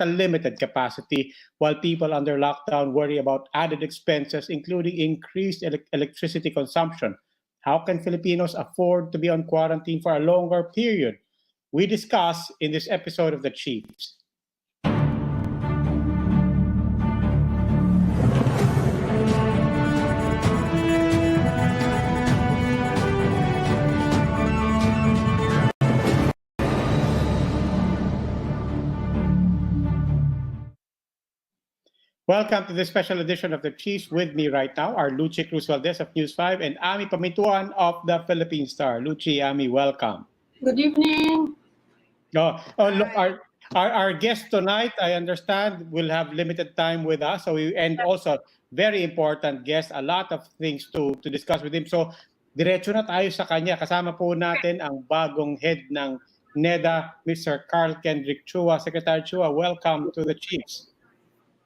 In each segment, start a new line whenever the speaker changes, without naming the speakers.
a limited capacity, while people under lockdown worry about added expenses, including increased electricity consumption. How can Filipinos afford to be on quarantine for a longer period? We discuss in this episode of the Chiefs. Welcome to this special edition of the Chiefs. With me right now are Lucy Cruz Valdez of News 5 and Ami Pamituan of the Philippine Star. Lucy, Ami, welcome.
Good evening.
Look, our guest tonight, I understand, will have limited time with us. And also, very important guest, a lot of things to discuss with him. So, diretso na tayo sa kanya. Kasama po natin ang bagong head ng NEDA, Mr. Karl Kendrick Chua. Secretary Chua, welcome to the Chiefs.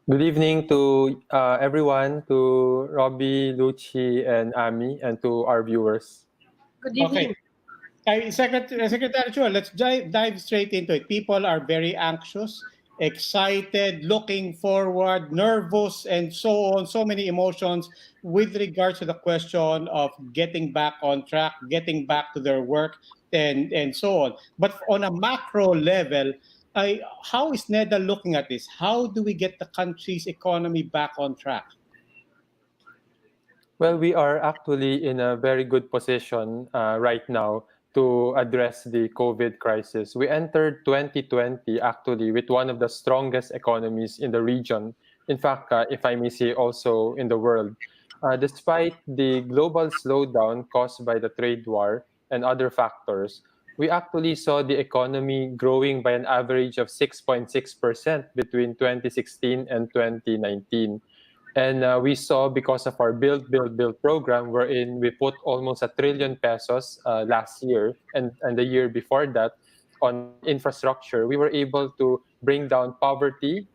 Good evening to everyone, to Robbie, Lucy, and Ami, and to our viewers.
Good evening.
Okay. Secretary Chua, let's dive straight into it. People are very anxious, excited, looking forward, nervous, and so on. So many emotions with regards to the question of getting back on track, getting back to their work, and so on. But on a macro level, how is NEDA looking at this? How do we get the country's economy back on track?
Well, we are actually in a very good position right now to address the COVID crisis. We entered 2020 actually with one of the strongest economies in the region. In fact, if I may say, also in the world. Despite the global slowdown caused by the trade war and other factors, we actually saw the economy growing by an average of 6.6% between 2016 and 2019. And we saw, because of our Build program, wherein we put almost ₱1 trillion last year and the year before that on infrastructure, we were able to bring down poverty,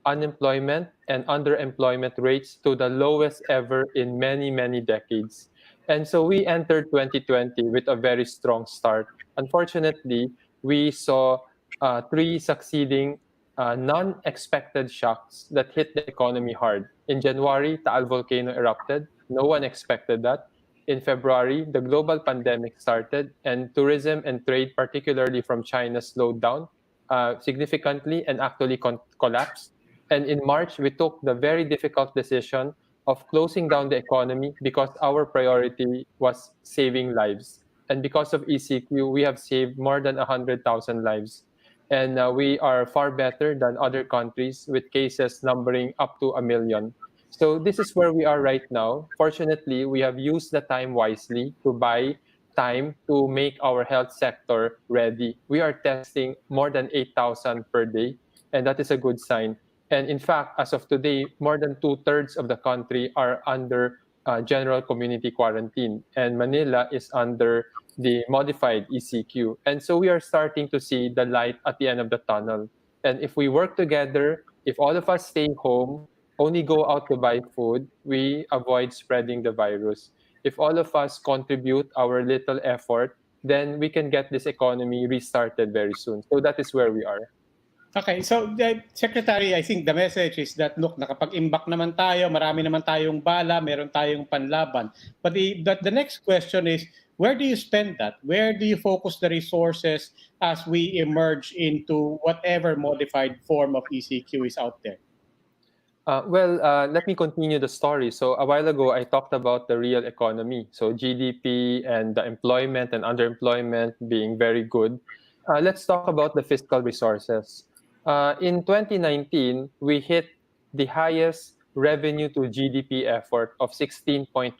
unemployment, and underemployment rates to the lowest ever in many, many decades. And so we entered 2020 with a very strong start. Unfortunately, we saw 3 succeeding non-expected shocks that hit the economy hard. In January, Taal volcano erupted. No one expected that. In February, the global pandemic started, and tourism and trade, particularly from China, slowed down significantly and actually collapsed. And in March, we took the very difficult decision of closing down the economy because our priority was saving lives. And because of ECQ, we have saved more than 100,000 lives. And we are far better than other countries with cases numbering up to 1 million. So this is where we are right now. Fortunately, we have used the time wisely to buy time to make our health sector ready. We are testing more than 8,000 per day, and that is a good sign. And in fact, as of today, more than 2/3 of the country are under general community quarantine, and Manila is under the modified ECQ. And so we are starting to see the light at the end of the tunnel. And if we work together, if all of us stay home, only go out to buy food, we avoid spreading the virus. If all of us contribute our little effort, then we can get this economy restarted very soon. So that is where we are.
Okay, so Secretary, I think the message is that, look, nakapag-imbak naman tayo, marami naman tayong bala, meron tayong panlaban. But the next question is, where do you spend that? Where do you focus the resources as we emerge into whatever modified form of ECQ is out there?
Let me continue the story. So a while ago, I talked about the real economy. So GDP and the employment and underemployment being very good. Let's talk about the fiscal resources. In 2019, we hit the highest revenue to GDP effort of 16.1%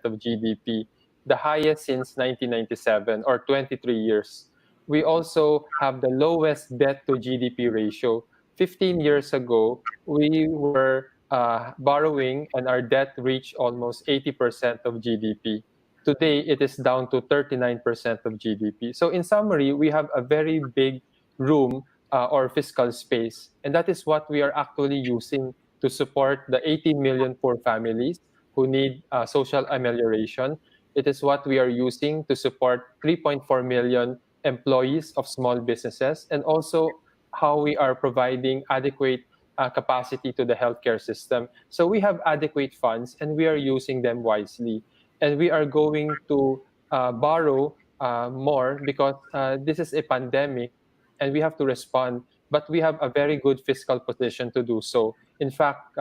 of GDP, the highest since 1997 or 23 years. We also have the lowest debt to GDP ratio. 15 years ago, we were borrowing and our debt reached almost 80% of GDP. Today, it is down to 39% of GDP. So in summary, we have a very big room or fiscal space. And that is what we are actually using to support the 18 million poor families who need social amelioration. It is what we are using to support 3.4 million employees of small businesses and also how we are providing adequate capacity to the healthcare system. So we have adequate funds and we are using them wisely. And we are going to borrow more because this is a pandemic and we have to respond. But we have a very good fiscal position to do so. In fact,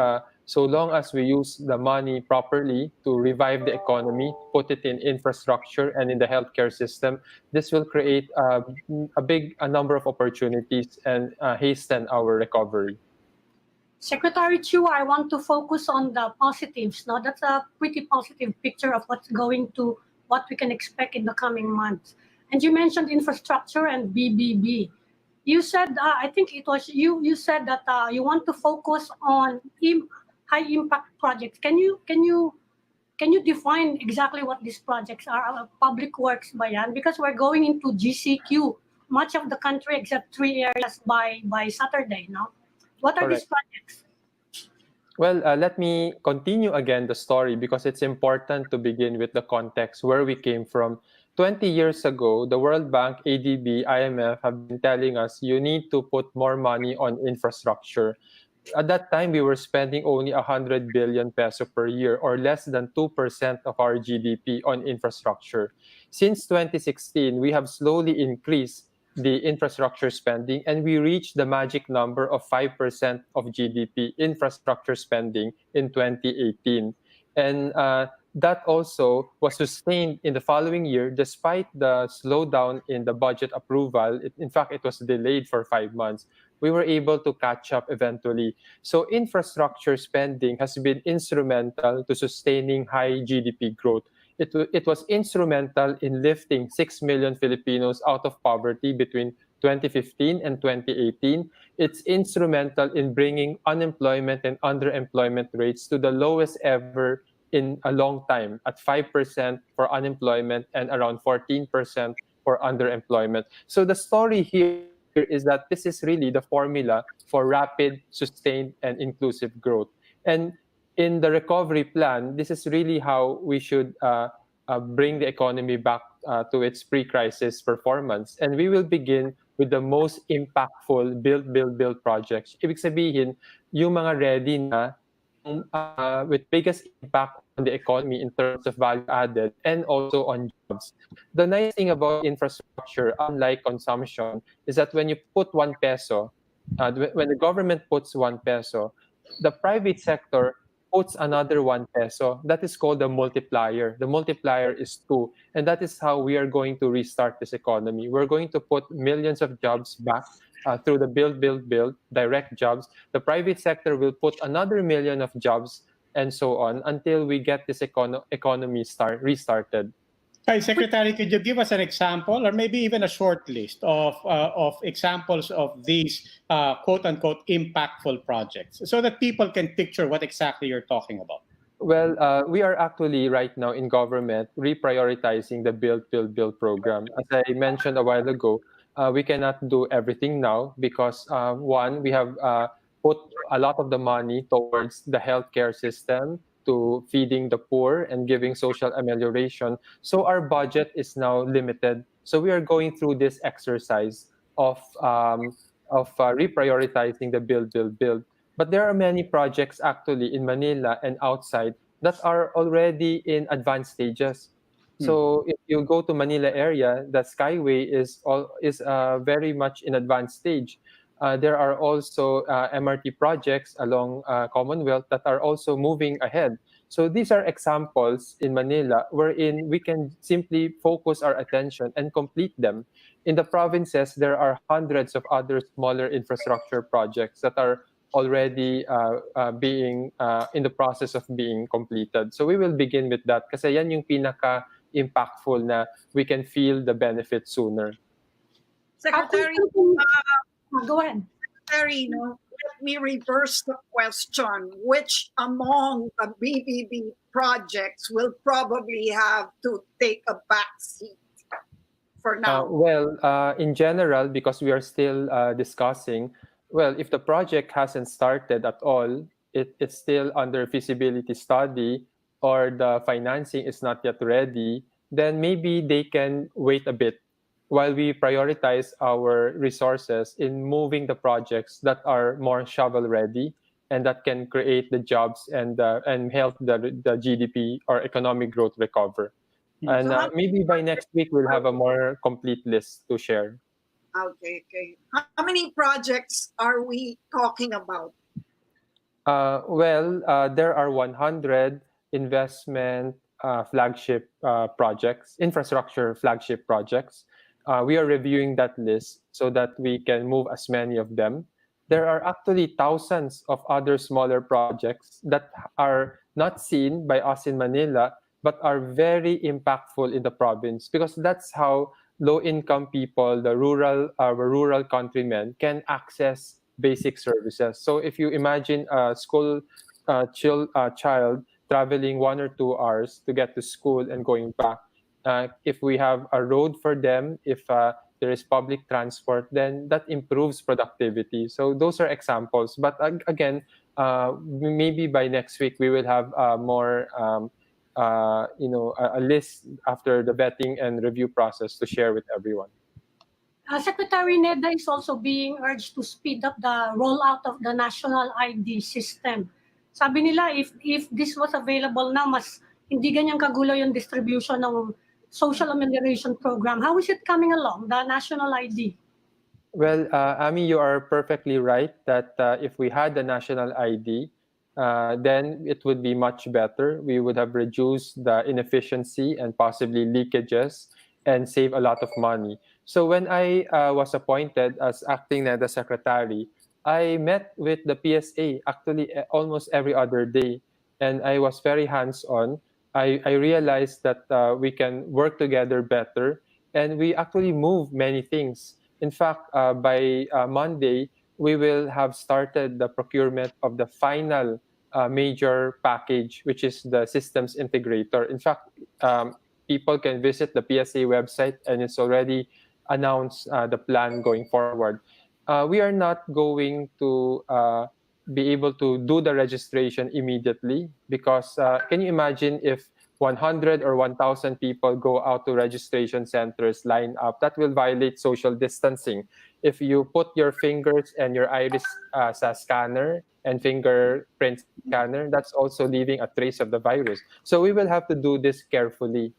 so long as we use the money properly to revive the economy, put it in infrastructure and in the healthcare system, this will create a number of opportunities and hasten our recovery.
Secretary Chua, I want to focus on the positives. Now, that's a pretty positive picture of what we can expect in the coming months. And you mentioned infrastructure and BBB. You said, I think it was you. You said that you want to focus on high impact projects. Can you define exactly what these projects are? Public works ba yan? Because we're going into GCQ, much of the country except 3 areas by Saturday. No, what are these projects?
Well, let me continue again the story because it's important to begin with the context where we came from. 20 years ago, the World Bank, ADB, IMF have been telling us you need to put more money on infrastructure. At that time, we were spending only 100 billion peso per year or less than 2% of our GDP on infrastructure. Since 2016, we have slowly increased the infrastructure spending and we reached the magic number of 5% of GDP infrastructure spending in 2018. And that also was sustained in the following year despite the slowdown in the budget approval. In fact, it was delayed for 5 months. We were able to catch up eventually. So infrastructure spending has been instrumental to sustaining high GDP growth. It was instrumental in lifting 6 million Filipinos out of poverty between 2015 and 2018. It's instrumental in bringing unemployment and underemployment rates to the lowest ever in a long time, at 5% for unemployment and around 14% for underemployment. So the story here is that this is really the formula for rapid, sustained, and inclusive growth. And in the recovery plan, this is really how we should bring the economy back to its pre-crisis performance. And we will begin with the most impactful build projects. Ibig sabihin, yung mga ready na, with biggest impact on the economy in terms of value added and also on jobs. The nice thing about infrastructure, unlike consumption, is that when you put 1 peso, when the government puts 1 peso, the private sector puts another 1 peso. That is called the multiplier. The multiplier is 2. And that is how we are going to restart this economy. We're going to put millions of jobs back through the build, direct jobs. The private sector will put another million of jobs and so on until we get this economy restarted.
Hi, Secretary, could you give us an example or maybe even a short list of examples of these quote-unquote impactful projects so that people can picture what exactly you're talking about?
Well, we are actually right now in government reprioritizing the build program. As I mentioned a while ago, we cannot do everything now because one, we have put a lot of the money towards the healthcare system, to feeding the poor and giving social amelioration. So our budget is now limited. So we are going through this exercise of reprioritizing the build. But there are many projects actually in Manila and outside that are already in advanced stages. So if you go to Manila area, the Skyway is very much in advanced stage. There are also MRT projects along Commonwealth that are also moving ahead. So these are examples in Manila wherein we can simply focus our attention and complete them. In the provinces, there are hundreds of other smaller infrastructure projects that are already being in the process of being completed. So we will begin with that kasi yan yung pinaka-impactful na we can feel the benefit sooner.
Secretary,
Go ahead.
Secretary, let me reverse the question. Which among the BBB projects will probably have to take a back seat for now?
In general, because we are still discussing, if the project hasn't started at all, it's still under feasibility study or the financing is not yet ready, then maybe they can wait a bit. while we prioritize our resources in moving the projects that are more shovel-ready and that can create the jobs and help the GDP or economic growth recover. And
So
maybe by next week, we'll have a more complete list to share.
okay. How many projects are we talking about?
There are 100 investment flagship projects, infrastructure flagship projects. We are reviewing that list so that we can move as many of them. There are actually thousands of other smaller projects that are not seen by us in Manila, but are very impactful in the province, because that's how low-income people, rural countrymen, can access basic services. So if you imagine a school child traveling 1 or 2 hours to get to school and going back, if we have a road for them, if there is public transport, then that improves productivity. So those are examples. But again, maybe by next week we will have more, a list after the vetting and review process to share with everyone.
Secretary Neda is also being urged to speed up the rollout of the national ID system. Sabi nila, if this was available na, mas hindi ganyan kagulo yung distribution ng social amelioration program. How is it coming along, the national ID?
Well, Ami, you are perfectly right that if we had the national ID, then it would be much better. We would have reduced the inefficiency and possibly leakages and save a lot of money. So when I was appointed as acting NEDA secretary, I met with the PSA actually almost every other day, and I was very hands-on. I realized that we can work together better, and we actually move many things. In fact, by Monday, we will have started the procurement of the final major package, which is the systems integrator. In fact, people can visit the PSA website, and it's already announced the plan going forward. We are not going to be able to do the registration immediately, because can you imagine if 100 or 1,000 people go out to registration centers, line up? That will violate social distancing. If you put your fingers and your iris sa scanner and fingerprint scanner, that's also leaving a trace of the virus. So we will have to do this carefully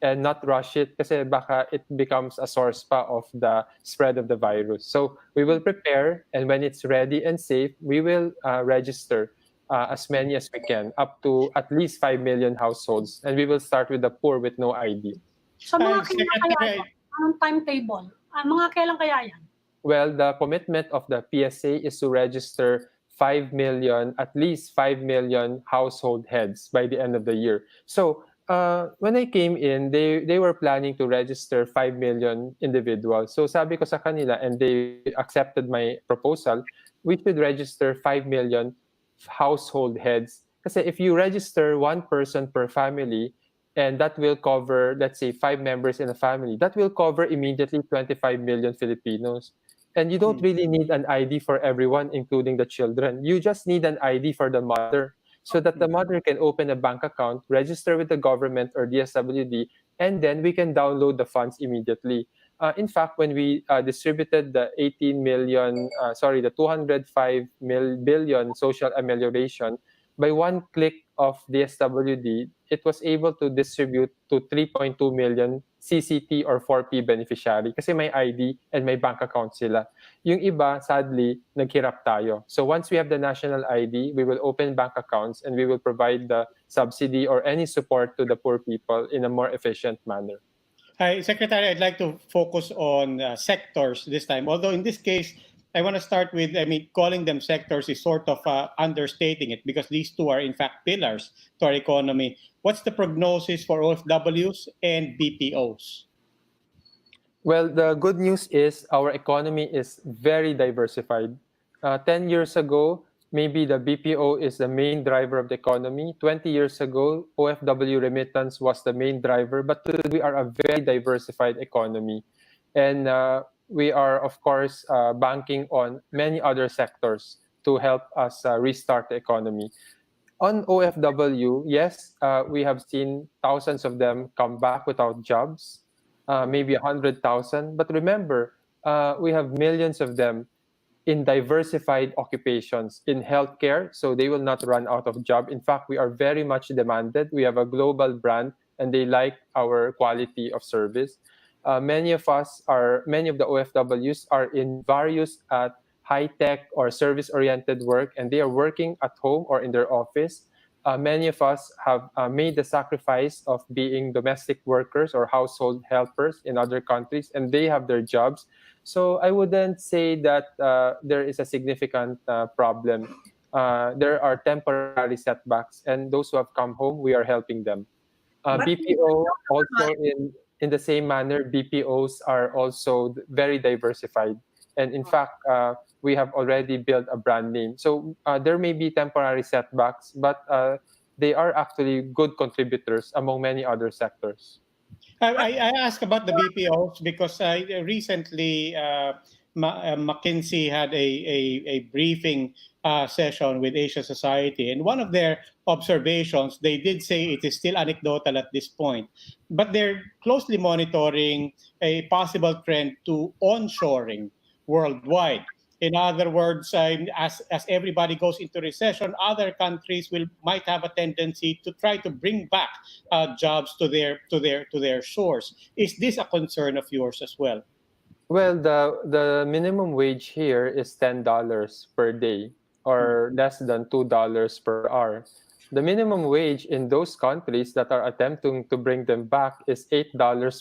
and not rush it, kasi baka it becomes a source pa of the spread of the virus. So we will prepare, and when it's ready and safe, we will register as many as we can, up to at least 5 million households. And we will start with the poor with no ID.
So mga kailan kaya
Secretary,
yan? Anong timetable? Mga kailan kaya yan?
Well, the commitment of the PSA is to register 5 million, at least 5 million household heads by the end of the year. So when I came in, they were planning to register 5 million individuals. So sabi ko sa kanila, and they accepted my proposal, we should register 5 million household heads. Kasi if you register one person per family, and that will cover, let's say, 5 members in a family, that will cover immediately 25 million Filipinos. And you don't really need an ID for everyone, including the children. You just need an ID for the mother, so that the mother can open a bank account, register with the government or DSWD, and then we can download the funds immediately. In fact, when we distributed the 205 billion social amelioration, by one click of DSWD, it was able to distribute to 3.2 million CCT or 4P beneficiary, kasi may ID and may bank account sila. Yung iba, sadly, naghirap tayo. So once we have the national ID, we will open bank accounts and we will provide the subsidy or any support to the poor people in a more efficient manner.
Hi, Secretary, I'd like to focus on sectors this time. Although in this case, I want to start with, calling them sectors is sort of understating it, because these two are in fact pillars to our economy. What's the prognosis for OFWs and BPOs?
Well, the good news is our economy is very diversified. 10 years ago, maybe the BPO is the main driver of the economy. 20 years ago, OFW remittance was the main driver, but today we are a very diversified economy. And we are, of course, banking on many other sectors to help us restart the economy. On OFW, yes, we have seen thousands of them come back without jobs. maybe 100,000. But remember, we have millions of them in diversified occupations in healthcare, so they will not run out of job. In fact, we are very much demanded. We have a global brand, and they like our quality of service. Many of the OFWs are in various high-tech or service-oriented work, and they are working at home or in their office. Many of us have made the sacrifice of being domestic workers or household helpers in other countries, and they have their jobs. So I wouldn't say that there is a significant problem. There are temporary setbacks, and those who have come home, we are helping them.
But
BPO also in the same manner, BPOs are also very diversified, and in fact, we have already built a brand name. So there may be temporary setbacks, but they are actually good contributors among many other sectors.
I ask about the BPOs because I recently McKinsey had a briefing session with Asia Society, and one of their observations, they did say it is still anecdotal at this point, but they're closely monitoring a possible trend to onshoring worldwide. In other words, as everybody goes into recession, other countries will might have a tendency to try to bring back jobs to their shores. Is this a concern of yours as well?
Well, the minimum wage here is $10 per day or less than $2 per hour. The minimum wage in those countries that are attempting to bring them back is $8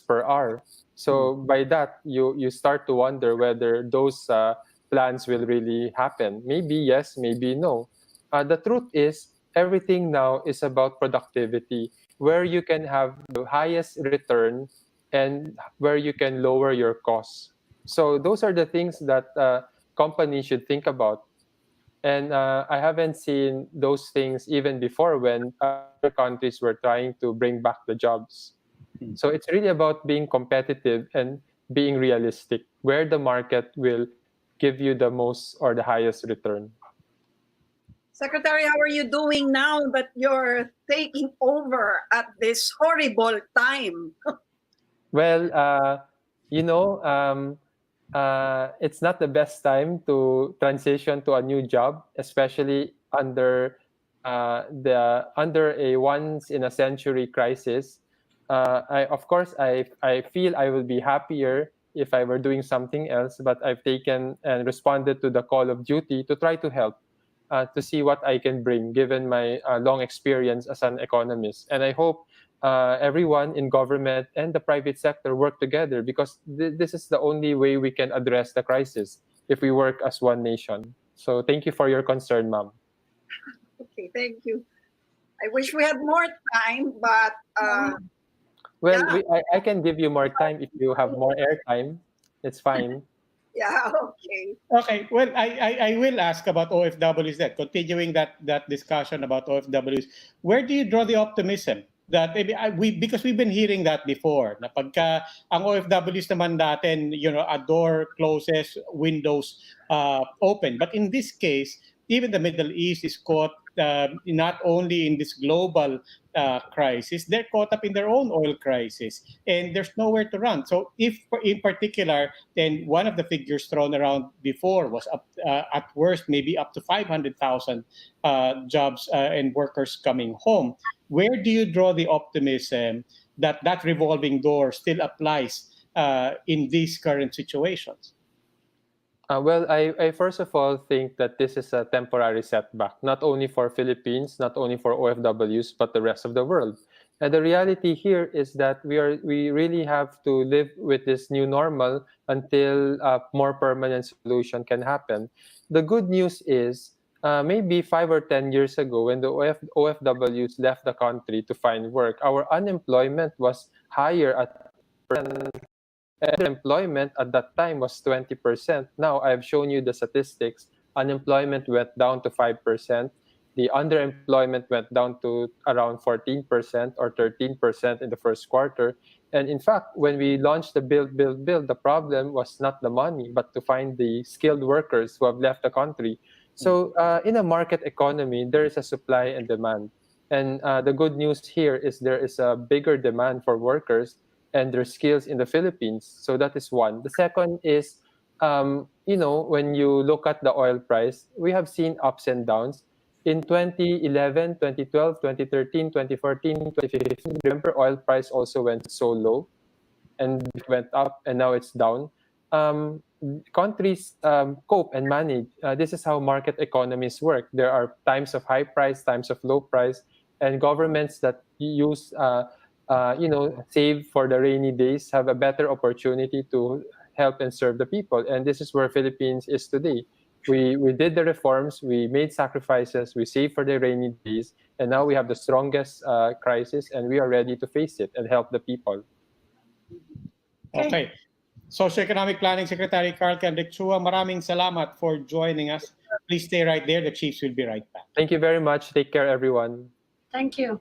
per hour. So by that, you start to wonder whether those plans will really happen. Maybe yes, maybe no. The truth is, everything now is about productivity, where you can have the highest return and where you can lower your costs. So those are the things that companies should think about. And I haven't seen those things even before when other countries were trying to bring back the jobs. So it's really about being competitive and being realistic, where the market will give you the most or the highest return.
Secretary, how are you doing now that you're taking over at this horrible time?
Well, you know, it's not the best time to transition to a new job, especially under a once in a century crisis. I feel I will be happier if I were doing something else, but I've taken and responded to the call of duty to try to help, to see what I can bring, given my long experience as an economist. And I hope everyone in government and the private sector work together, because this is the only way we can address the crisis if we work as one nation. So thank you for your concern, ma'am.
Okay, thank you. I wish we had more time, but
Well,
yeah.
I can give you more time if you have more airtime. It's fine.
Yeah, okay.
Okay, well, I will ask about OFWs then. Continuing that discussion about OFWs, where do you draw the optimism that maybe because we've been hearing that before na pagka ang OFWs naman natin, a door closes, windows open. But in this case, even the Middle East is caught not only in this global crisis, they're caught up in their own oil crisis, and there's nowhere to run. So, if in particular, then one of the figures thrown around before was up, at worst maybe up to 500,000 jobs and workers coming home. Where do you draw the optimism that that revolving door still applies in these current situations?
Well, I first of all think that this is a temporary setback, not only for Philippines, not only for OFWs, but the rest of the world. And the reality here is that we really have to live with this new normal until a more permanent solution can happen. The good news is maybe 5 or 10 years ago, when the OFWs left the country to find work, our unemployment was higher at employment at that time was 20%. Now I've shown you the statistics. Unemployment went down to 5%. The underemployment went down to around 14% or 13% in the first quarter. And in fact, when we launched the Build, the problem was not the money, but to find the skilled workers who have left the country. So in a market economy, there is a supply and demand. And the good news here is there is a bigger demand for workers, and their skills in the Philippines. So that is one. The second is, when you look at the oil price, we have seen ups and downs. In 2011, 2012, 2013, 2014, 2015, remember oil price also went so low and it went up and now it's down. Countries cope and manage. This is how market economies work. There are times of high price, times of low price, and governments that use, save for the rainy days have a better opportunity to help and serve the people. And this is where Philippines is today. We did the reforms, we made sacrifices, we saved for the rainy days, and now we have the strongest crisis, and we are ready to face it and help the people.
Okay. Socioeconomic Planning Secretary Karl Kendrick Chua, maraming salamat for joining us. Please stay right there. The Chiefs will be right back.
Thank you very much. Take care, everyone.
Thank you.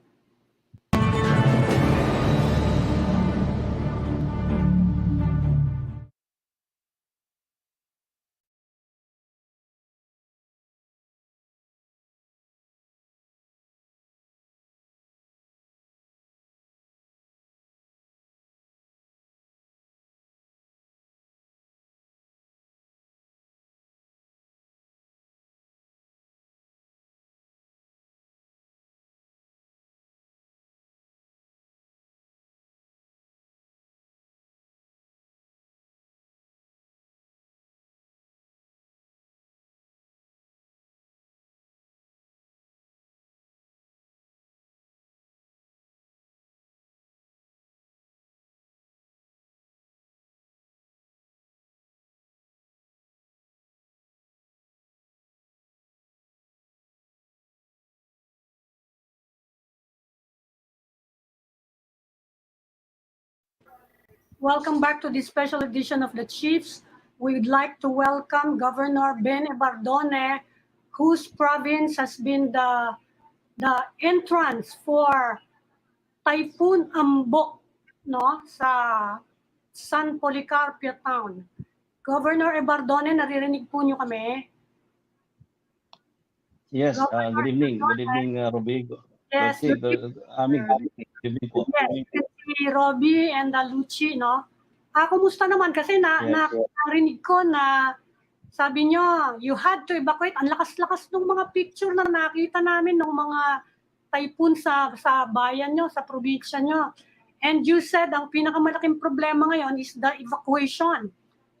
Welcome back to this special edition of the Chiefs. We would like to welcome Governor Ben Evardone, whose province has been the entrance for Typhoon Ambo, no, sa San Policarpio Town. Governor Evardone, naririnig po niyo kami?
Yes, good evening. Good evening, Robigo.
Yes,
Good evening po.
yes, si Robbie and Lucy, no? Kumusta naman? Kasi narinig ko na sabi nyo, you had to evacuate. Ang lakas-lakas ng mga picture na nakita namin ng mga typhoon sa bayan nyo, sa probinsya nyo. And you said, ang pinakamalaking problema ngayon is the evacuation.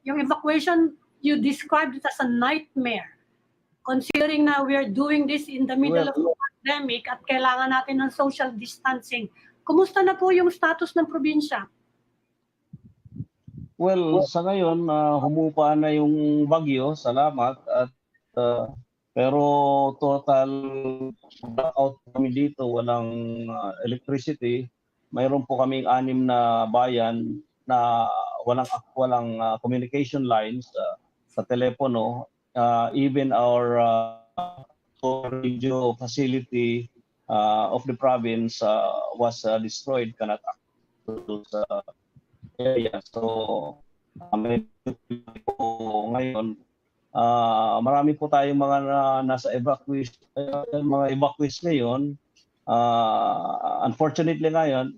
Yung evacuation, you described it as a nightmare. Considering na we're doing this in the middle of the pandemic at kailangan natin ng social distancing. Kumusta na po yung status ng probinsya?
Well, sa ngayon, humupa na yung bagyo, salamat. At pero total blackout kami dito, walang electricity. Mayroon po kaming 6 na bayan na walang communication lines sa telepono. Even our radio facility of the province was destroyed, cannot access sa area. So, ngayon, marami po tayong mga nasa mga evacuees ngayon. Unfortunately ngayon,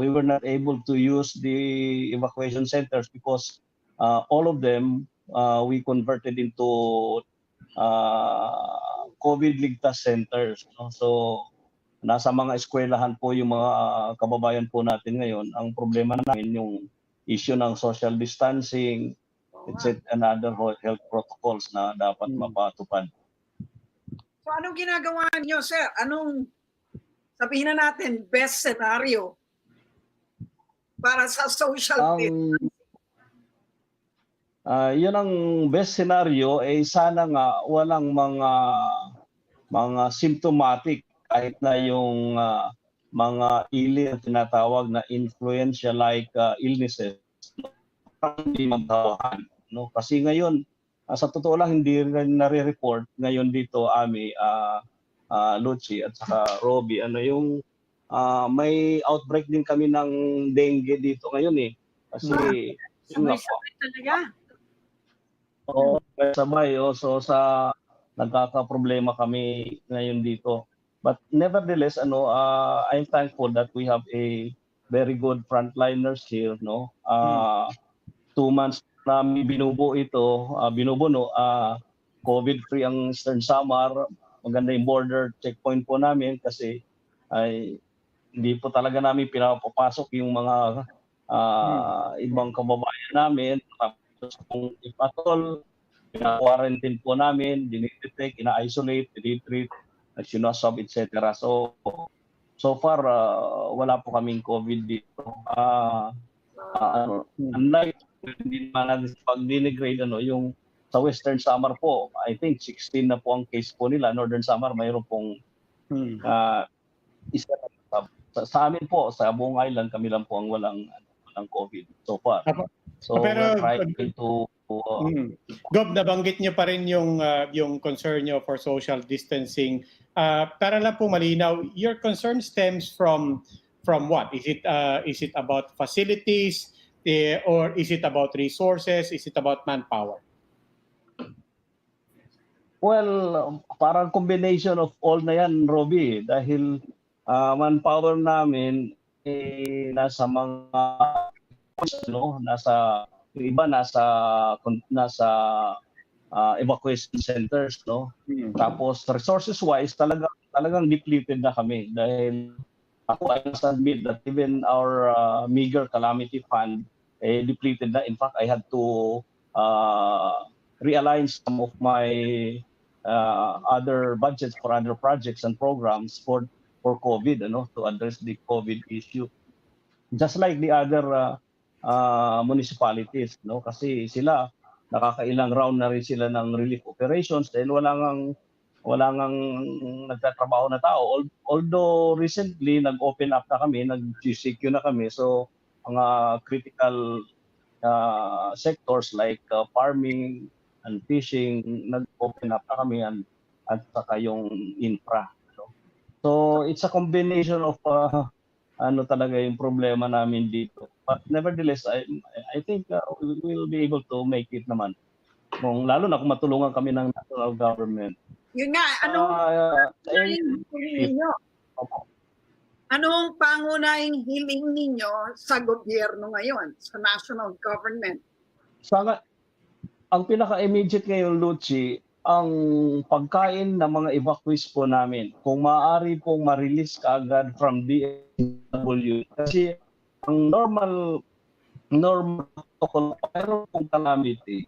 we were not able to use the evacuation centers because all of them we converted into COVID ligtas centers. No? So, nasa mga eskwelahan po yung mga kababayan po natin ngayon. Ang problema namin yung issue ng social distancing, etc. and other health protocols na dapat mapatupad.
So anong ginagawa niyo, sir? Anong, sabihin na natin, best scenario para sa social distancing?
Yun ang best scenario, sana nga walang mga symptomatic kahit na yung mga ill tinatawag na influenza like illnesses hindi magtawahan, no? Kasi ngayon sa totoo lang hindi rin nare-report ngayon dito Lucy at saka Robbie yung may outbreak din kami ng dengue dito ngayon kasi
Sabay-sabay talaga.
Sabay so nagkaka-problema kami ngayon dito. But nevertheless, I'm thankful that we have a very good frontliners here, no? 2 months namin binubuo ito, binubuno, COVID-free ang Eastern Samar. Maganda yung border checkpoint po namin kasi ay hindi po talaga namin pinapapasok yung mga ibang kababayan namin. Tapos kung if at all, pina-quarantine po namin, dinidetect, ina-isolate, dinitreat, sinuswab, etc. So far, wala po kaming COVID dito. Unlike hindi naman natin pag-denigrade, yung sa Western Samar po, I think 16 na po ang case po nila. Northern Samar, mayroon pong isa sa amin po, sa buong island, kami lang po ang walang COVID so far. So
Pero,
we're trying to...
Gob, nabanggit niyo pa rin yung concern niyo for social distancing. Para lang po malinaw, your concern stems from what? Is it about facilities, or is it about resources? Is it about manpower?
Well, parang combination of all na yan, Robbie. Dahil manpower namin nasa mga nasa evacuation centers, no. Tapos resources wise talagang depleted na kami dahil ako I must admit that even our meager calamity fund depleted na. In fact, I had to realign some of my other budgets for other projects and programs for COVID, to address the COVID issue. Just like the other municipalities, no, kasi sila nakakailang round na rin sila ng relief operations dahil wala ngang nagtatrabaho na tao. Although recently nag-open up na kami, nag-CQ na kami, so mga critical sectors like farming and fishing, nag-open up na kami at saka yung infra. So it's a combination of talaga yung problema namin dito. But nevertheless, I think we will be able to make it naman. Lalo na kung matulungan kami ng national government.
Yun nga, pangunahing hiling ninyo? Anong pangunahing hiling ninyo sa gobyerno ngayon, sa national government?
Ang pinaka-immediate ngayon, Lucy, ang pagkain ng mga evacuees po namin, kung maaari pong ma-release kaagad from DSW. Kasi ang normal pero kung calamity,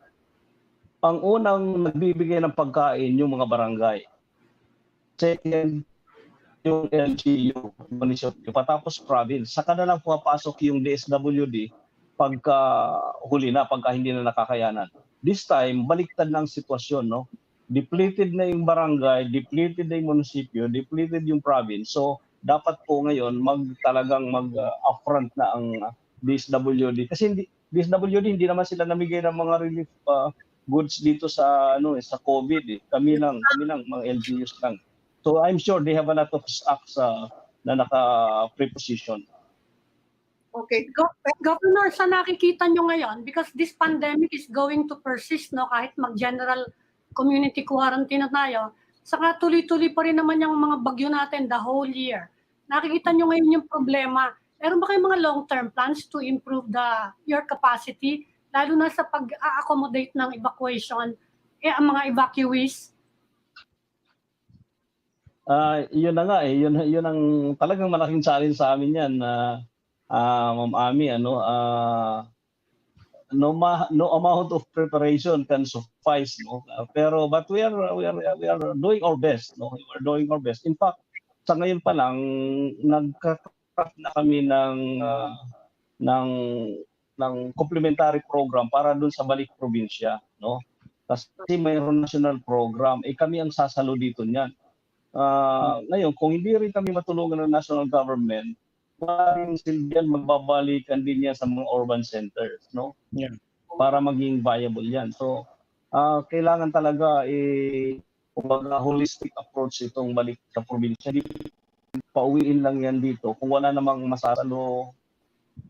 ang unang nagbibigay ng pagkain yung mga barangay. Second, yung LGU, municipality, patapos province. Saka na lang pumapasok yung DSWD pagka huli na, pagka hindi na nakakayanan. This time, baliktad ng sitwasyon, no? Depleted na yung barangay, depleted na yung munisipyo, depleted yung province. So, dapat po ngayon talagang mag-upfront na ang DSWD. Kasi DSWD, hindi naman sila namigay ng mga relief goods dito sa COVID. Kami lang mga LGUs lang. So, I'm sure they have a lot of stocks na naka-preposition.
Okay.
Governor, sa nakikita nyo ngayon, because this pandemic is going to persist, no, kahit mag-general community quarantine na tayo, saka tuloy-tuloy pa rin naman yung mga bagyo natin the whole year. Nakikita nyo ngayon yung problema. Meron ba kayong mga long-term plans to improve your capacity, lalo na sa pag-accommodate ng evacuation, ang mga evacuees?
Yun na nga yun ang talagang malaking challenge sa amin yan, Ma'am Ami, no amount of preparation can suffice, no. Pero but we are doing our best, no. We are doing our best. In fact, sa ngayon pa lang nagka-craft na kami ng complementary program para dun sa balik probinsya, no. Kasi mayroon national program, kami ang sasalo dito niyan. Ngayon, kung hindi rin kami matulungan ng national government, maraming silbihan, magbabalikan din yan sa mga urban centers, no?
Yeah.
Para maging viable yan. So, kailangan talaga kumbaga holistic approach itong balik sa probinsya. Hindi pauwiin lang yan dito. Kung wala namang masasalo,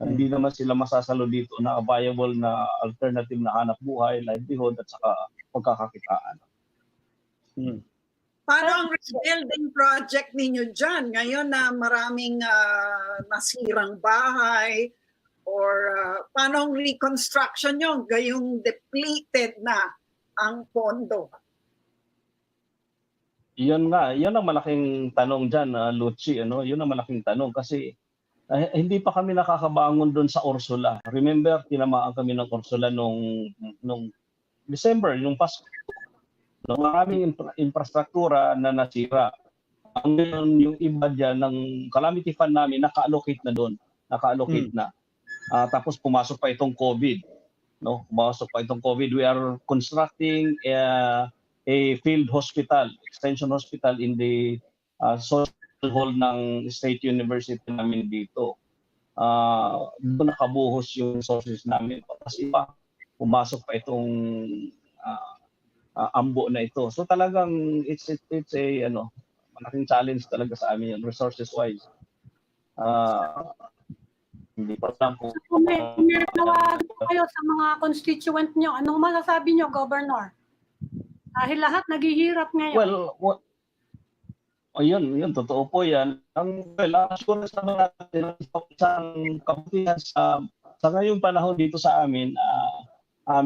hindi naman sila masasalo dito na viable na alternative na hanap buhay, livelihood at saka pagkakakitaan.
Paano ang rebuilding project ninyo dyan? Ngayon na maraming nasirang bahay, or paano ang reconstruction nyo gayong depleted na ang pondo?
Yun ang malaking tanong dyan, Luchi, ano? Yun ang malaking tanong kasi hindi pa kami nakakabangon doon sa Ursula. Remember, tinamaan kami ng Ursula nung December, yung Pasko. Maraming infrastruktura na nasira. Yung iba dyan, ng calamity fund namin, naka-allocate na doon. Naka-allocate na. Tapos pumasok pa itong COVID. No? Pumasok pa itong COVID. We are constructing a field hospital, extension hospital in the social hall ng State University namin dito. Doon nakabuhos yung resources namin. Tapos iba, pumasok pa itong Ambo na ito. So talagang it's a malaking challenge talaga sa amin yung resources wise. Hindi pa lang po.
Kung may tawag kayo sa mga constituent nyo, anong masasabi nyo, Governor? Dahil lahat naghihirap ngayon.
Well, yun, totoo po yan. Ang assurance naman natin ng kabutihan sa ngayong panahon dito sa amin, sa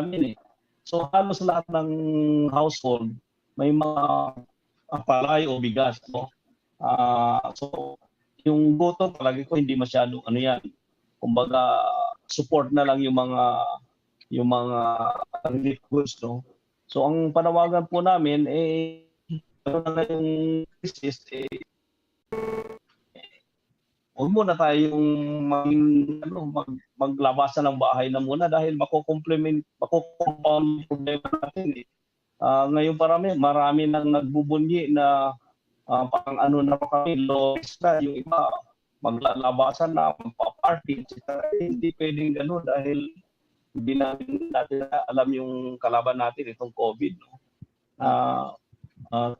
amin eh. So halos lahat ng household may mga palay o bigas. No? So yung boto palagi ko hindi masyado yan. Kumbaga support na lang yung mga relief goods, no. So ang panawagan po namin na yung crisis huwag muna tayong maglabasan ng bahay na muna dahil makukompound problema natin. Ngayon marami nang nagbubunyi na parang na kami, lows na, yung iba maglalabasan na, magpa-party, etc. Hindi pwedeng gano'n dahil hindi natin alam yung kalaban natin itong COVID. No?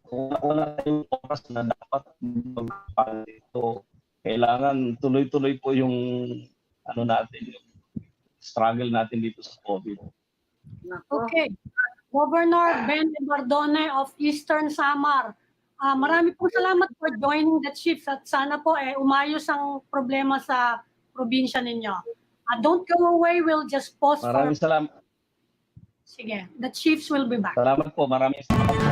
Kung wala tayong oras na dapat mag-party ito, kailangan tuloy-tuloy po yung natin, yung struggle natin dito sa COVID.
Okay. Governor Ben Evardone of Eastern Samar. Marami po salamat for joining the Chiefs at sana po umayos ang problema sa probinsya ninyo. Don't go away, we'll just pause
Maraming salamat.
Sige, the Chiefs will be back.
Salamat po, maraming salamat po.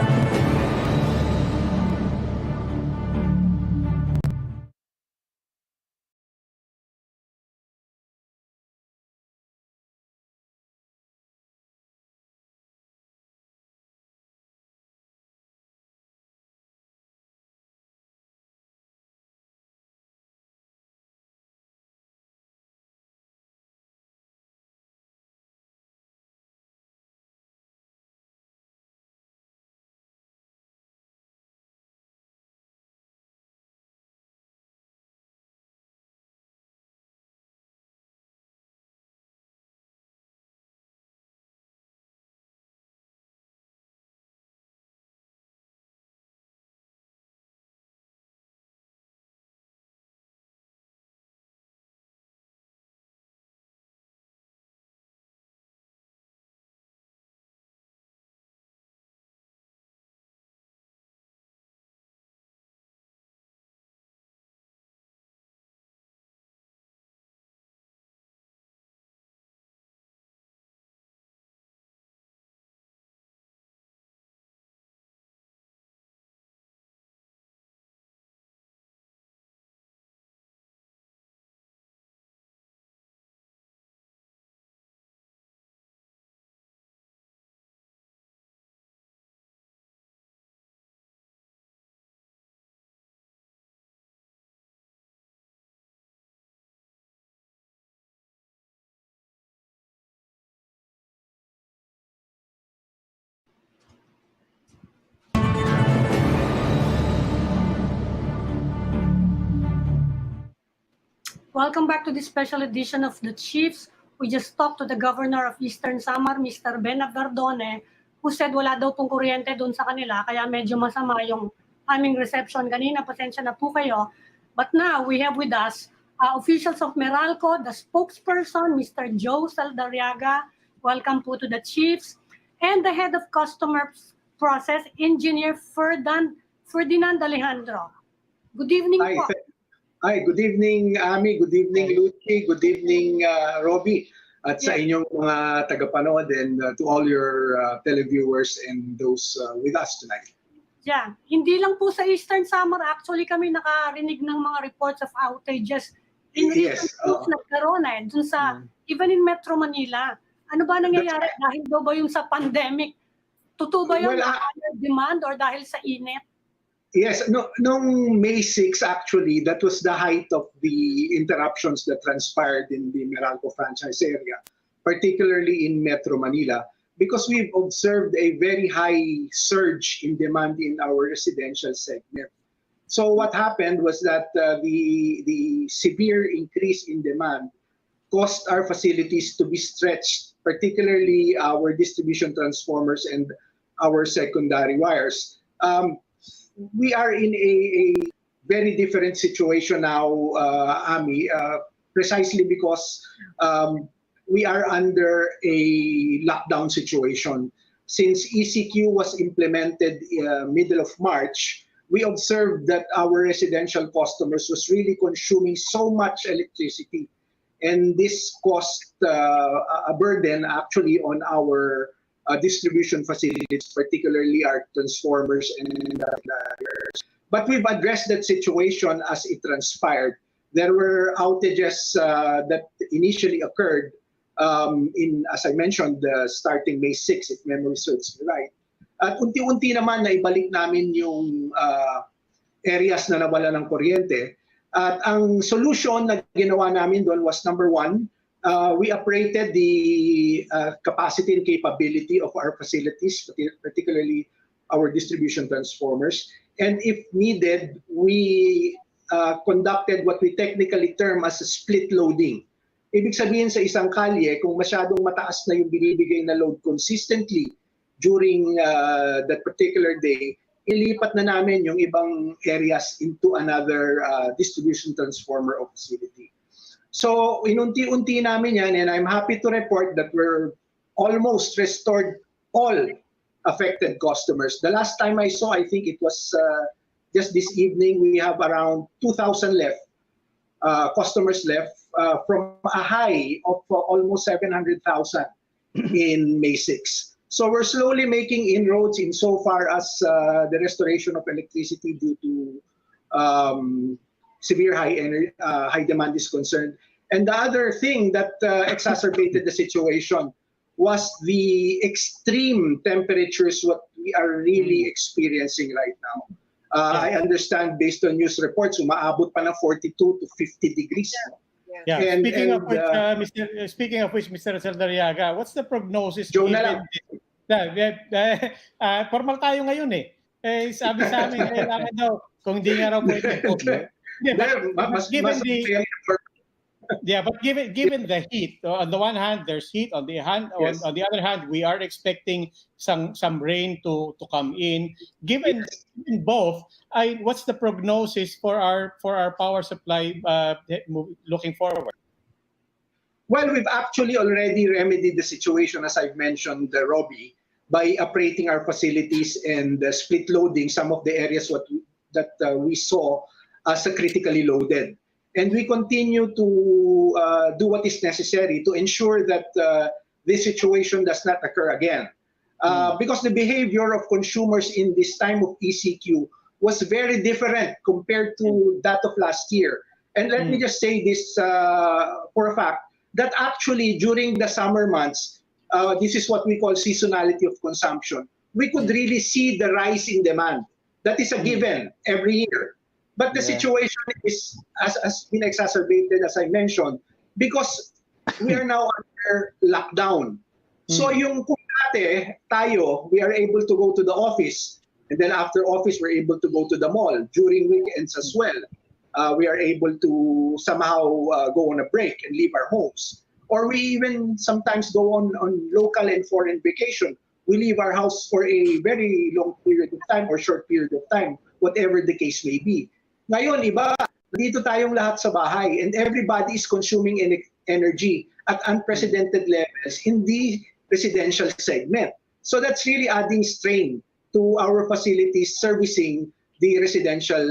Welcome back to this special edition of the Chiefs. We just talked to the Governor of Eastern Samar, Mr. Ben Evardone, who said wala daw pong kuryente doon sa kanila, kaya medyo masama yung aming reception kanina. Pasensya na po kayo. But now, we have with us officials of MERALCO, the spokesperson, Mr. Joe Zaldarriaga. Welcome po to the Chiefs. and the head of customer process, Engineer Ferdinand Alejandro. Good evening
Hi,
po.
hi, good evening, Ami. Good evening, Lucy. Good evening, Robbie. At sa
Yes.
inyong mga tagapanood and to all your televiewers and those with us tonight.
Yeah, hindi lang po sa Eastern Samar, actually kami nakarinig ng mga reports of outages in
Yes,
recent weeks nagkaroon dun sa, even in Metro Manila. Ano ba nangyayari? Dahil daw ba yung sa pandemic? Totoo ba yun?
Well,
Higher demand or dahil sa init?
Yes, no, noong May 6 actually, that was the height of the interruptions that transpired in the MERALCO franchise area, particularly in Metro Manila, because we've observed a very high surge in demand in our residential segment. So what happened was that the severe increase in demand caused our facilities to be stretched, particularly our distribution transformers and our secondary wires. We are in a very different situation now, Ami, precisely because we are under a lockdown situation. Since ECQ was implemented middle of March, we observed that our residential customers was really consuming so much electricity. And this caused a burden actually on our distribution facilities, particularly our transformers and but we've addressed that situation as it transpired. There were outages that initially occurred as I mentioned, starting May 6, if memory serves me right. At unti-unti naman na ibalik namin yung areas na nawala ng kuryente. At ang solution na ginawa namin doon was number one, we operated the capacity and capability of our facilities, particularly our distribution transformers. And if needed, we conducted what we technically term as a split loading. Ibig sabihin sa isang kalye, kung masyadong mataas na yung binibigay na load consistently during that particular day, ilipat na namin yung ibang areas into another distribution transformer or facility. So inunti-unti namin yan, and I'm happy to report that we're almost restored all affected customers. The last time I saw, I think it was just this evening, we have around 2,000 left, customers left from a high of almost 700,000 in May 6. So we're slowly making inroads in so far as the restoration of electricity due to severe high demand is concerned. And the other thing that exacerbated the situation was the extreme temperatures what we are really experiencing right now. I understand based on news reports, umaabot pa ng 42 to 50 degrees.
Yeah.
And-
Speaking of which, Mr. Zaldarriaga, what's the prognosis?
Joe na lang.
Formal tayo ngayon eh. Sabi sa amin, kailangan daw, kung di nga raw pwede. But given the heat, on the one hand there's heat, on the other hand we are expecting some rain to come in. Given both, what's the prognosis for our power supply looking forward?
Well, we've actually already remedied the situation, as I've mentioned, Robbie, by operating our facilities and split loading some of the areas that we saw as critically loaded. And we continue to do what is necessary to ensure that this situation does not occur again. Because the behavior of consumers in this time of ECQ was very different compared to that of last year. And let me just say this for a fact, that actually during the summer months, this is what we call seasonality of consumption. We could really see the rise in demand. That is a given every year. But the situation has been exacerbated, as I mentioned, because we are now under lockdown. So yung kung dati, tayo, we are able to go to the office, and then after office, we're able to go to the mall during weekends as well. We are able to somehow go on a break and leave our homes. Or we even sometimes go on local and foreign vacation. We leave our house for a very long period of time or short period of time, whatever the case may be. Ngayon, iba, dito tayong lahat sa bahay and everybody is consuming energy at unprecedented levels in the residential segment. So that's really adding strain to our facilities servicing the residential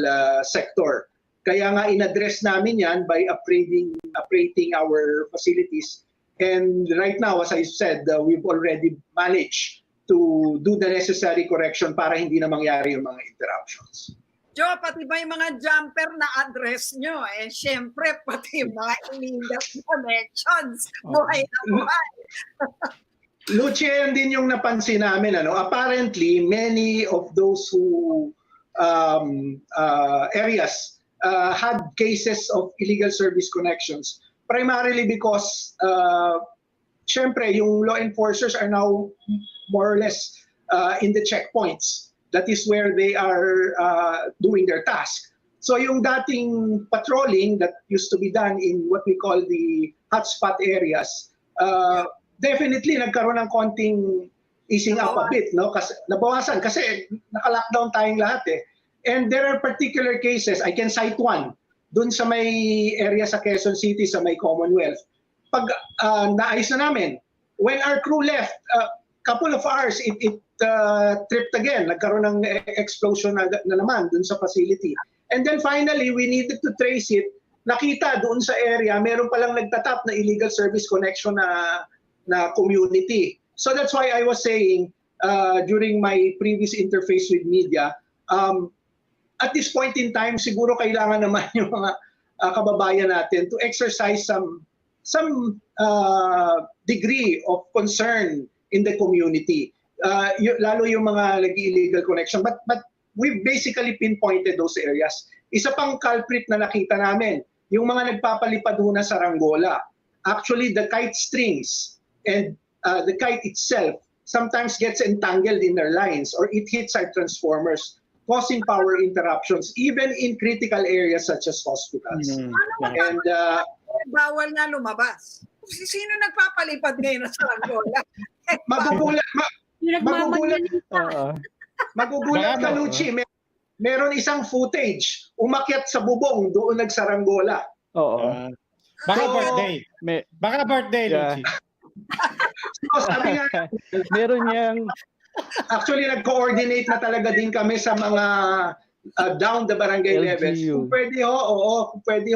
sector. Kaya nga in-address namin yan by upgrading our facilities. And right now, as I said, we've already managed to do the necessary correction para hindi na mangyari yung mga interruptions.
Joe, pati ba yung mga jumper na address nyo? Eh, syempre, pati yung mga illegal connections. Buhay na buhay.
Lucia, yan din yung napansin namin. Apparently, many of those who areas had cases of illegal service connections, primarily because syempre, yung law enforcers are now more or less in the checkpoints. That is where they are doing their task. So yung dating patrolling that used to be done in what we call the hotspot areas, definitely nagkaroon ng konting easing up a bit, no? Kasi nabawasan kasi naka-lockdown tayong lahat eh. And there are particular cases, I can cite one, dun sa may area sa Quezon City, sa may Commonwealth. Pag naayos na namin, when our crew left, couple of hours, it tripped again. Nagkaroon ng explosion na naman dun sa facility. And then finally, we needed to trace it. Nakita doon sa area, meron palang nagtatap na illegal service connection na community. So that's why I was saying during my previous interface with media, at this point in time, siguro kailangan naman yung mga kababayan natin to exercise some degree of concern in the community, lalo yung mga illegal connection. But we basically pinpointed those areas. Isa pang culprit na nakita namin, yung mga nagpapalipad na sa Saranggola. Actually, the kite strings and the kite itself sometimes gets entangled in their lines or it hits our transformers, causing power interruptions even in critical areas such as hospitals. And
bawal na lumabas. Sino nagpapalipad ngayon sa Saranggola?
Magugulat ka, Luchi. Meron isang footage, umakyat sa bubong, doon nagsaranggola.
Oo.
Baka birthday, Luchi.
So, sabi nga,
meron niyang...
Actually, nag-coordinate na talaga din kami sa mga down the barangay levels. Kung pwede kung pwede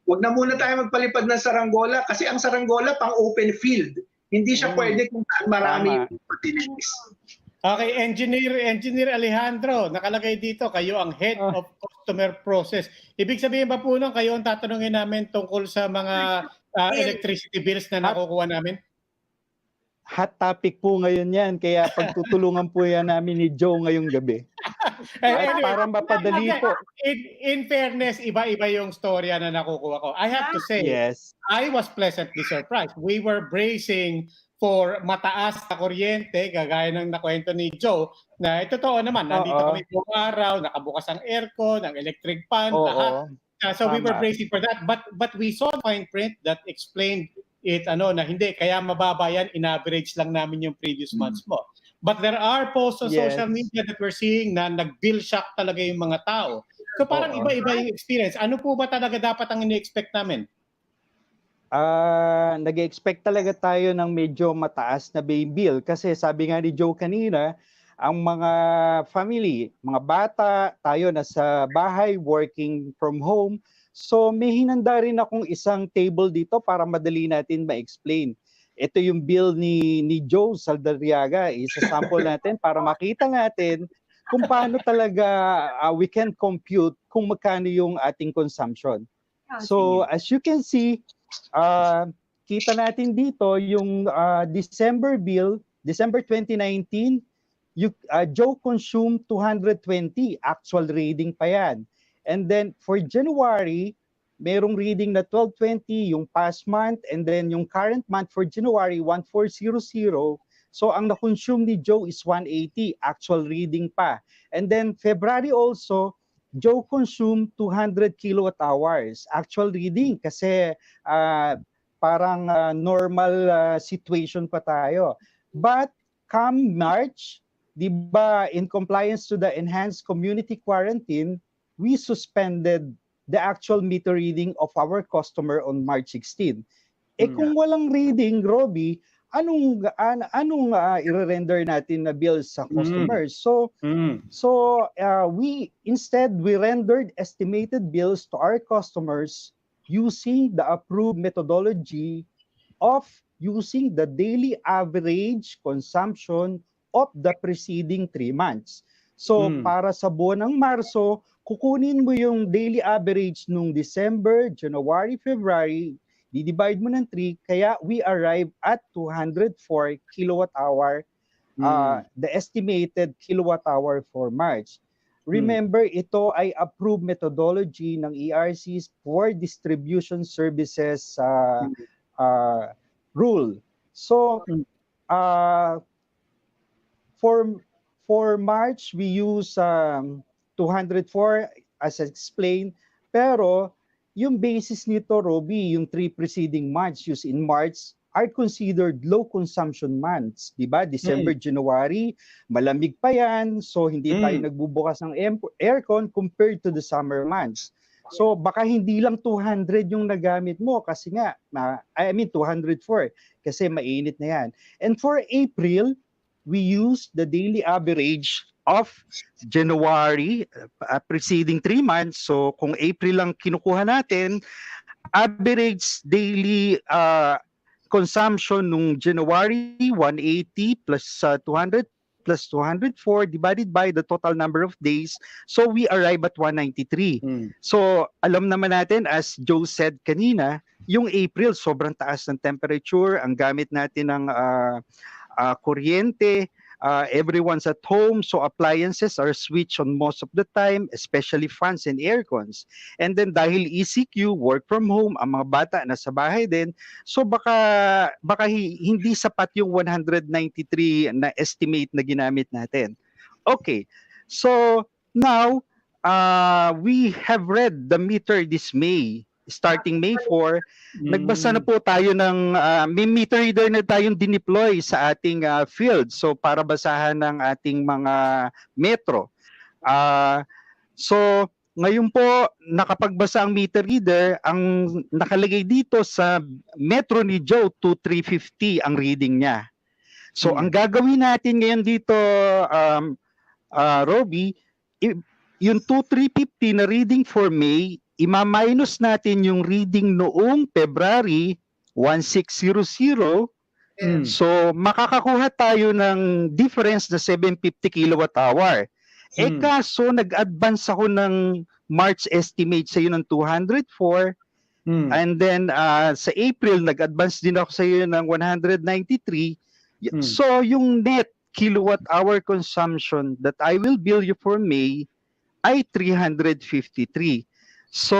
wag na muna tayo magpalipad ng saranggola kasi ang saranggola pang open field. Hindi siya pwede kung marami yung facilities.
Okay, Engineer Alejandro, nakalagay dito, kayo ang head of customer process. Ibig sabihin ba po nung kayo ang tatanungin namin tungkol sa mga electricity bills na nakukuha namin?
Hot topic po ngayon yan, kaya pagtutulungan po yan namin ni Joe ngayong gabi. At para mapadali po.
In fairness, iba-iba yung storya na nakukuha ko. I have to say,
yes,
I was pleasantly surprised. We were bracing for mataas na kuryente, gagaya ng nakwento ni Joe, na totoo naman, nandito kami buong araw, nakabukas ang aircon, ang electric fan, lahat. So we were bracing for that. But we saw fine print that explained it na hindi, kaya mababa yan, in-average lang namin yung previous months mo. But there are posts on social media that we're seeing na nag-bill shock talaga yung mga tao. So parang iba-iba yung experience. Ano po ba talaga dapat ang ini-expect namin?
Nag-expect talaga tayo ng medyo mataas na bill kasi sabi nga ni Joe kanina, ang mga family, mga bata, tayo nasa bahay, working from home. So may hinanda rin akong isang table dito para madali natin ma-explain. Ito yung bill ni Joe Zaldarriaga. Isa-sample natin para makita natin kung paano talaga we can compute kung magkano yung ating consumption. So as you can see, kita natin dito yung December bill, December 2019, Joe consumed 220, actual reading pa yan. And then for January, merong reading na 1220 yung past month, and then yung current month for January 1400. So ang na-consume ni Joe is 180, actual reading pa. And then February also, Joe consumed 200 kilowatt hours, actual reading kasi parang normal situation pa tayo. But come March, di ba, in compliance to the enhanced community quarantine, we suspended the actual meter reading of our customer on March 16. Kung walang reading, Robbie, anong i-render natin na bills sa customers? So we rendered estimated bills to our customers using the approved methodology of using the daily average consumption of the preceding 3 months. So para sa buwan ng Marso, kukunin mo yung daily average nung December, January, February, di-divide mo ng 3, kaya we arrive at 204 kilowatt hour, the estimated kilowatt hour for March. Remember, ito ay approved methodology ng ERC's for distribution services rule. So for March, we use 204 as explained, pero yung basis nito, Roby, yung 3 preceding months used in March are considered low consumption months, di ba? December, January, malamig pa yan, so hindi tayo nagbubukas ng aircon compared to the summer months. So baka hindi lang 200 yung nagamit mo kasi nga, 204 kasi mainit na yan. And for April, we use the daily average of January preceding 3 months. So kung April lang kinukuha natin, average daily consumption nung January 180 plus 200 plus 204 divided by the total number of days. So we arrive at 193. So alam naman natin, as Joe said kanina, yung April sobrang taas ng temperature, ang gamit natin ng kuryente, everyone's at home, so appliances are switched on most of the time, especially fans and aircons. And then dahil ECQ, work from home, ang mga bata nasa bahay din, so baka hindi sapat yung 193 na estimate na ginamit natin. Okay, so now we have read the meter this May. Starting May 4, nagbasa na po tayo ng may meter reader na tayong dineploy sa ating field. So para basahan ng ating mga metro. So ngayon po nakapagbasa ang meter reader, ang nakalagay dito sa metro ni Joe 2350 ang reading niya. So ang gagawin natin ngayon dito, Roby, yung 2350 na reading for May, ima-minus natin yung reading noong February 1600. So makakakuha tayo ng difference na 750 kilowatt hour. Kaso nag-advance ako ng March estimate sa iyo ng 204. And then sa April nag-advance din ako sa iyo ng 193. So yung net kilowatt hour consumption that I will bill you for May ay 353. So,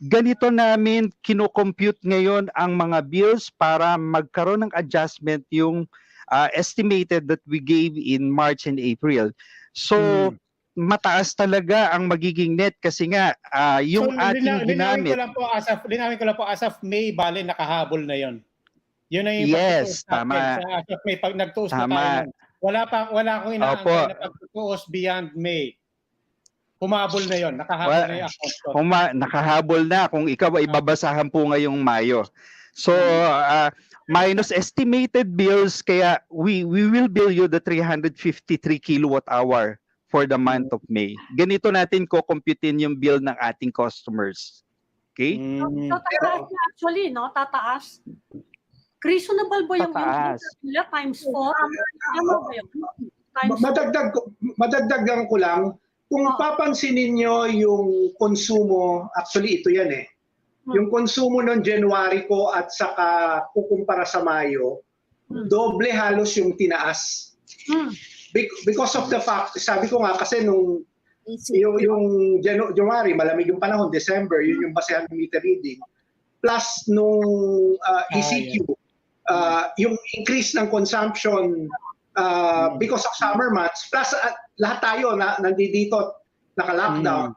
ganito namin kino-compute ngayon ang mga bills para magkaroon ng adjustment yung estimated that we gave in March and April. So, mataas talaga ang magiging net kasi nga yung ating ginamit.
Linawin ko lang po as of May, bale nakahabol na yon. Yun na yung
tama.
As of May, pag nagtuos na tayo. Wala akong inaangkay na pagtutuos beyond May. Humabol na yon, nakahabol na yung account.
Nakahabol na kung ikaw ay babasahan po ngayong Mayo. So, minus estimated bills, kaya we will bill you the 353 kilowatt hour for the month of May. Ganito natin ko-computein yung bill ng ating customers. Okay?
So tataas na actually, no? Tataas. Reasonable ba yung nila times 4?
Madagdagan ko lang, kung papansinin nyo yung konsumo, actually ito yan eh. Yung konsumo ng January ko at saka kukumpara sa Mayo, doble halos yung tinaas. Because of the fact, sabi ko nga kasi nung yung January, malamig yung panahon, December, yun yung basehan ng meter reading. Plus nung ECQ, yung increase ng consumption because of summer months, plus lahat tayo nandito naka-lockdown.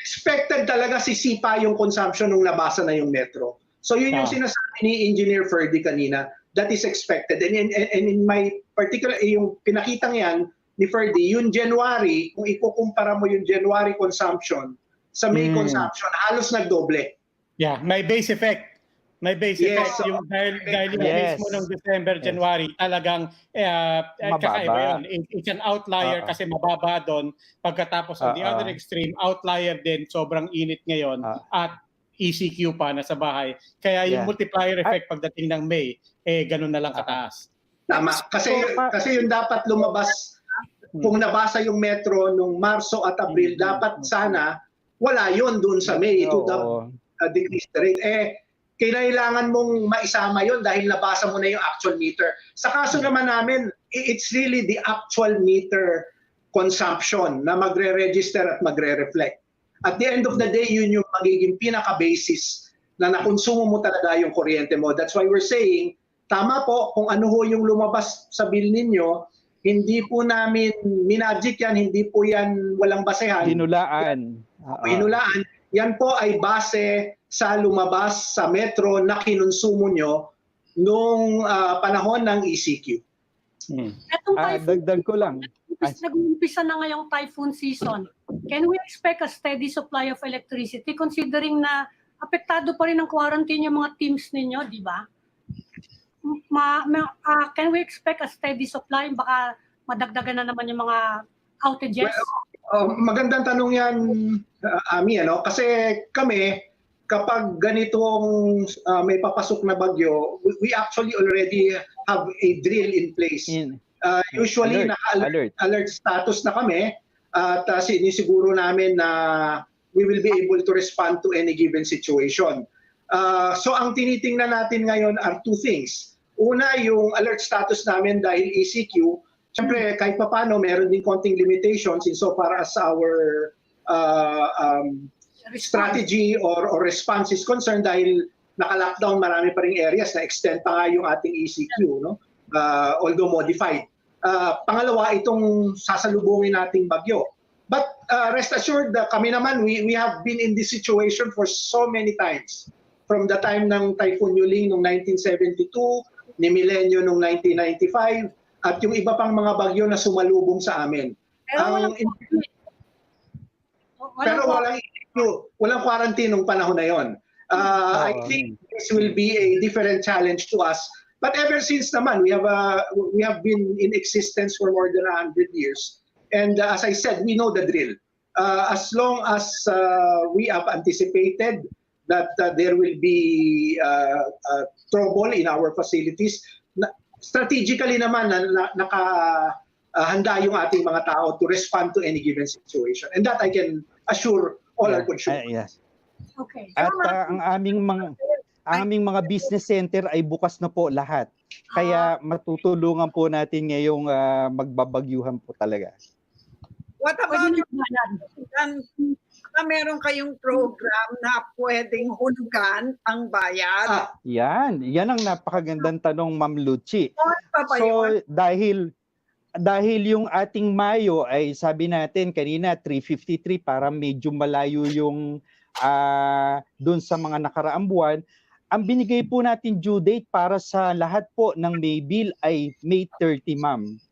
Expected talaga sisipa yung consumption nung nabasa na yung metro. So yun yung sinasabi ni Engineer Ferdy kanina, that is expected. And in my particular, yung pinakitang yan ni Ferdy, yung January, kung ikukumpara mo yung January consumption sa May consumption, halos nagdoble.
Yeah, may base effect. May base
Yes,
effect
so-
yung dahil yung
Yes.
mismo ng December,
Yes.
January talagang kakaiba yun. It's an outlier
Oo.
kasi mababa doon. Pagkatapos on the
Oo.
other extreme, outlier din, sobrang init ngayon at ECQ pa nasa bahay. Kaya yung
Yeah.
multiplier effect pagdating ng May, ganun na lang kataas.
Tama. Kasi yung dapat lumabas, kung nabasa yung Metro nung Marso at Abril, dapat sana wala yon doon sa May. It would have decreased the rate. Kailangan mong maisama yon dahil nabasa mo na yung actual meter. Sa kaso naman namin, it's really the actual meter consumption na magre-register at magre-reflect. At the end of the day, yun yung magiging pinaka-basis na nakonsumo mo talaga yung kuryente mo. That's why we're saying, tama po, kung ano ho yung lumabas sa bill ninyo, hindi po namin minagic yan, hindi po yan walang basehan.
Hinulaan.
Hinulaan. Yan po ay base sa lumabas sa Metro na kinonsumo nyo nung panahon ng ECQ.
Etong typhoon,
Dagdag ko lang.
nag-uumpisa na ngayong typhoon season. Can we expect a steady supply of electricity considering na apektado pa rin ng quarantine yung mga teams ninyo, di ba? Can we expect a steady supply? Baka madagdagan na naman yung mga outages?
Magandang tanong yan, Ami. Kasi kami, kapag ganitong may papasok na bagyo, we actually already have a drill in place. Usually, naka-alert status na kami at sinisiguro namin na we will be able to respond to any given situation. So ang tinitingnan natin ngayon are two things. Una, yung alert status namin dahil ECQ. Siyempre, kahit pa paano, meron din konting limitations insofar as our strategy or response is concerned dahil naka-lockdown marami pa ring areas na extend pa nga yung ating ECQ, no? Although modified. Pangalawa, itong sasalubungin nating bagyo. But rest assured, kami naman, we have been in this situation for so many times. From the time ng Typhoon Yuling noong 1972, ni Milenio noong 1995, at yung iba pang mga bagyo na sumalubong sa amin. Pero walang quarantine nung panahon na yon. I think this will be a different challenge to us. But ever since naman, we have been in existence for more than 100 years. And as I said, we know the drill. As long as we have anticipated that there will be trouble in our facilities, strategically naman nakahanda yung ating mga tao to respond to any given situation. And that I can assure all our consumers.
Yes.
Okay.
At ang aming mga business center ay bukas na po lahat. Kaya matutulungan po natin ngayong magbabagyuhan po talaga.
What about meron kayong program na pwedeng hulugan ang bayad?
Yan ang napakagandang tanong, Ma'am Luchi.
So,
dahil yung ating Mayo ay sabi natin kanina 353 para medyo malayo yung doon sa mga nakaraang buwan, ang binigay po natin due date para sa lahat po ng May bill ay May 30, ma'am.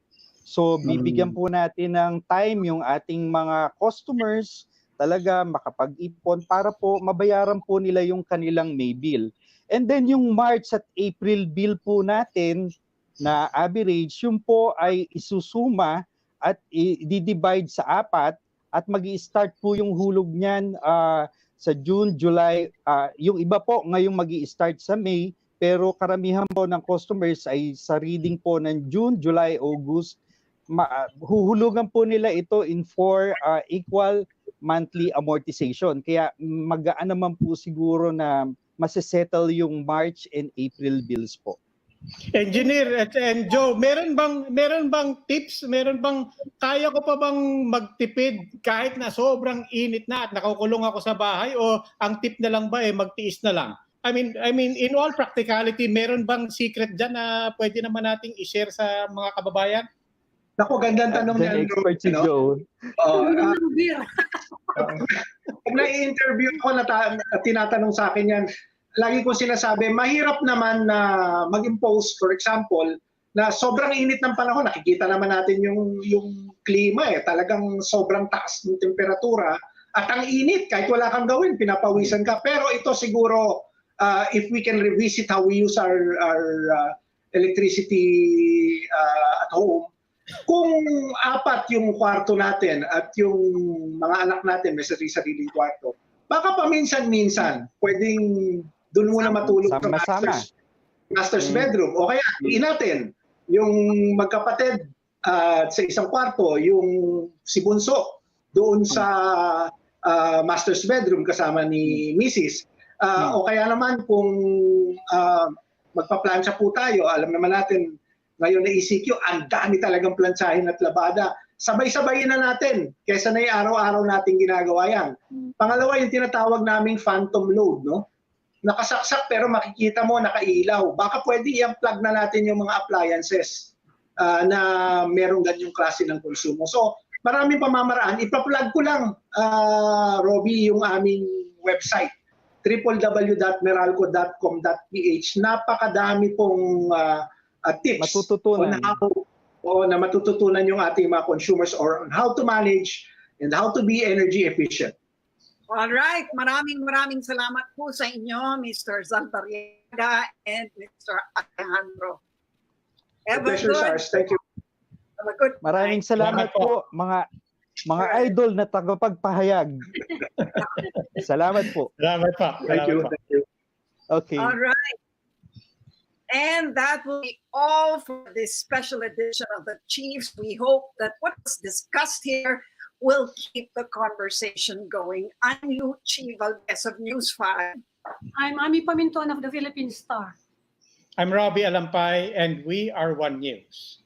So bibigyan po natin ng time yung ating mga customers talaga makapag-ipon para po mabayaran po nila yung kanilang May bill. And then yung March at April bill po natin na average, yung po ay isusuma at i-divide sa 4 at magi-start po yung hulog niyan sa June, July. Yung iba po ngayong magi-start sa May, pero karamihan po ng customers ay sa reading po ng June, July, August. Huhulugan po nila ito in 4 equal monthly amortization. Kaya magaan naman po siguro na masesettle yung March and April bills po.
Engineer and Joe, meron bang tips? Meron bang kaya ko pa bang magtipid kahit na sobrang init na at nakukulong ako sa bahay, o ang tip na lang ba magtiis na lang? I mean in all practicality, meron bang secret diyan na pwede naman nating i-share sa mga kababayan?
Naku, gandang tanong yan.
Expert si Joe.
Pag na-interview ko na tinatanong sa akin yan, lagi ko sinasabi, mahirap naman na mag-impose, for example, na sobrang init ng panahon. Nakikita naman natin yung klima talagang sobrang taas ng temperatura. At ang init, kahit wala kang gawin, pinapawisan ka. Pero ito siguro, if we can revisit how we use our electricity at home, kung apat yung kwarto natin at yung mga anak natin may sarili-sariling kwarto, baka paminsan-minsan pwedeng doon muna matulog sa master's bedroom. O kaya, natin yung magkapatid sa isang kwarto, yung si Bunso doon sa master's bedroom kasama ni Mrs. O kaya naman kung magpa-plancha po tayo, alam naman natin ngayon na ECQ, ang dami talagang plantsahin at labada. Sabay-sabayin na natin kaysa na yung araw-araw natin ginagawa yan. Pangalawa, yung tinatawag naming phantom load, no? Nakasaksak pero makikita mo nakailaw. Baka pwede i-unplug na natin yung mga appliances na merong ganyang klase ng konsumo. So, maraming pamamaraan. Ipa-plug ko lang, Robbie, yung aming website, www.meralco.com.ph. Napakadami pong tips
matututunan.
Na matututunan yung ating mga consumers or on how to manage and how to be energy efficient.
All right. Maraming salamat po sa inyo, Mr. Zaldarriaga and Mr. Alejandro.
Pleasure, Sars. Thank you.
Have a good
Maraming salamat po, mga idol na tagapagpahayag. Salamat po.
Salamat pa.
Thank you. Thank you.
Okay.
All right. And that will be all for this special edition of the Chiefs. We hope that what was discussed here will keep the conversation going. I'm you, Chief Valdez of News 5.
I'm Ami Paminton of the Philippine Star.
I'm Robbie Alampay, and we are One News.